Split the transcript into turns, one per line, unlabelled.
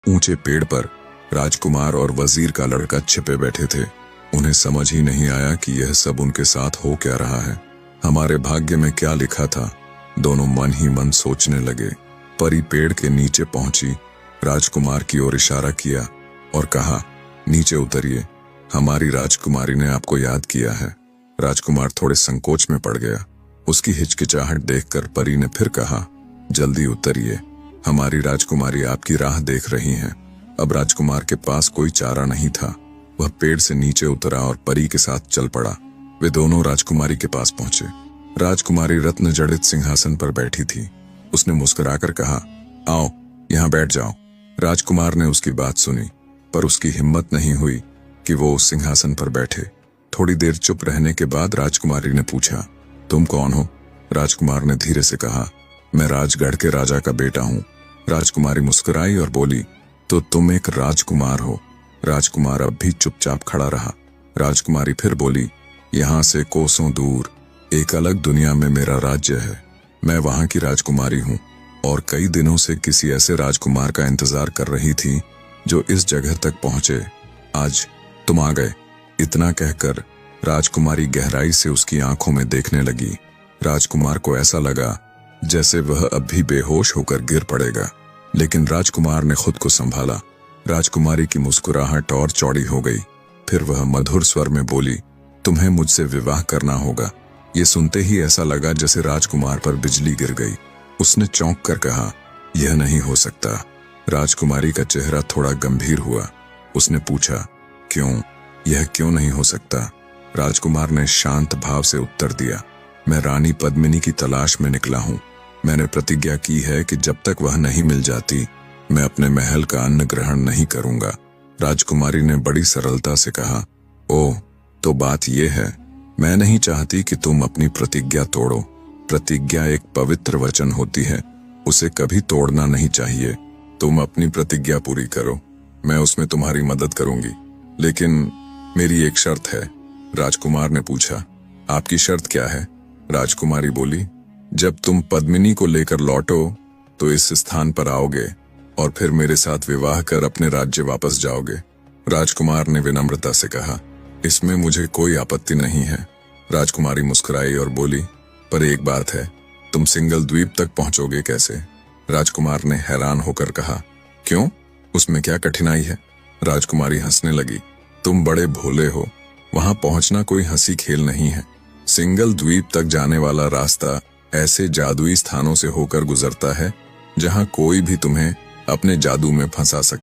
ऊंचे पेड़ पर राजकुमार और वजीर का लड़का छिपे बैठे थे। उन्हें समझ ही नहीं आया कि यह सब उनके साथ हो क्या रहा है। हमारे भाग्य में क्या लिखा था, दोनों मन ही मन सोचने लगे। परी पेड़ के नीचे पहुंची, राजकुमार की ओर इशारा किया और कहा, नीचे उतरिए, हमारी राजकुमारी ने आपको याद किया है। राजकुमार थोड़े संकोच में पड़ गया। उसकी हिचकिचाहट देखकर परी ने फिर कहा, जल्दी उतरिए, हमारी राजकुमारी आपकी राह देख रही हैं। अब राजकुमार के पास कोई चारा नहीं था। वह पेड़ से नीचे उतरा और परी के साथ चल पड़ा। वे दोनों राजकुमारी के पास पहुंचे। राजकुमारी रत्न जड़ित सिंहासन पर बैठी थी। उसने मुस्कुराकर कहा, आओ यहाँ बैठ जाओ। राजकुमार ने उसकी बात सुनी, पर उसकी हिम्मत नहीं हुई कि वो उस सिंहासन पर बैठे। थोड़ी देर चुप रहने के बाद राजकुमारी ने पूछा, तुम कौन हो? राजकुमार ने धीरे से कहा, मैं राजगढ़ के राजा का बेटा हूँ। राजकुमारी मुस्कुराई और बोली, तो तुम एक राजकुमार हो। राजकुमार अब भी चुपचाप खड़ा रहा। राजकुमारी फिर बोली, यहाँ से कोसों दूर एक अलग दुनिया में मेरा राज्य है। मैं वहां की राजकुमारी हूँ और कई दिनों से किसी ऐसे राजकुमार का इंतजार कर रही थी जो इस जगह तक पहुंचे। आज तुम आ गए। इतना कहकर राजकुमारी गहराई से उसकी आंखों में देखने लगी। राजकुमार को ऐसा लगा जैसे वह अब भी बेहोश होकर गिर पड़ेगा, लेकिन राजकुमार ने खुद को संभाला। राजकुमारी की मुस्कुराहट और चौड़ी हो गई। फिर वह मधुर स्वर में बोली, तुम्हें मुझसे विवाह करना होगा। ये सुनते ही ऐसा लगा जैसे राजकुमार पर बिजली गिर गई। उसने चौंक कर कहा, यह नहीं हो सकता। राजकुमारी का चेहरा थोड़ा गंभीर हुआ। उसने पूछा, क्यों? यह क्यों नहीं हो सकता? राजकुमार ने शांत भाव से उत्तर दिया, मैं रानी पद्मिनी की तलाश में निकला हूँ। मैंने प्रतिज्ञा की है कि जब तक वह नहीं मिल जाती, मैं अपने महल का अन्न ग्रहण नहीं करूंगा। राजकुमारी ने बड़ी सरलता से कहा, ओह, तो बात यह है, मैं नहीं चाहती कि तुम अपनी प्रतिज्ञा तोड़ो। प्रतिज्ञा एक पवित्र वचन होती है, उसे कभी तोड़ना नहीं चाहिए। तुम अपनी प्रतिज्ञा पूरी करो, मैं उसमें तुम्हारी मदद करूंगी, लेकिन मेरी एक शर्त है। राजकुमार ने पूछा, आपकी शर्त क्या है? राजकुमारी बोली, जब तुम पद्मिनी को लेकर लौटो तो इस स्थान पर आओगे और फिर मेरे साथ विवाह कर अपने राज्य वापस जाओगे। राजकुमार ने विनम्रता से कहा, इसमें मुझे कोई आपत्ति नहीं है। राजकुमारी मुस्कुराई और बोली, पर एक बात है, तुम सिंगल द्वीप तक पहुंचोगे कैसे? राजकुमार ने हैरान होकर कहा, क्यों? उसमें क्या कठिनाई है? राजकुमारी हंसने लगी, तुम बड़े भोले हो। वहां पहुंचना कोई हंसी खेल नहीं है। सिंगल द्वीप तक जाने वाला रास्ता ऐसे जादुई स्थानों से होकर गुजरता है जहां कोई भी तुम्हें अपने जादू में फंसा सकता है।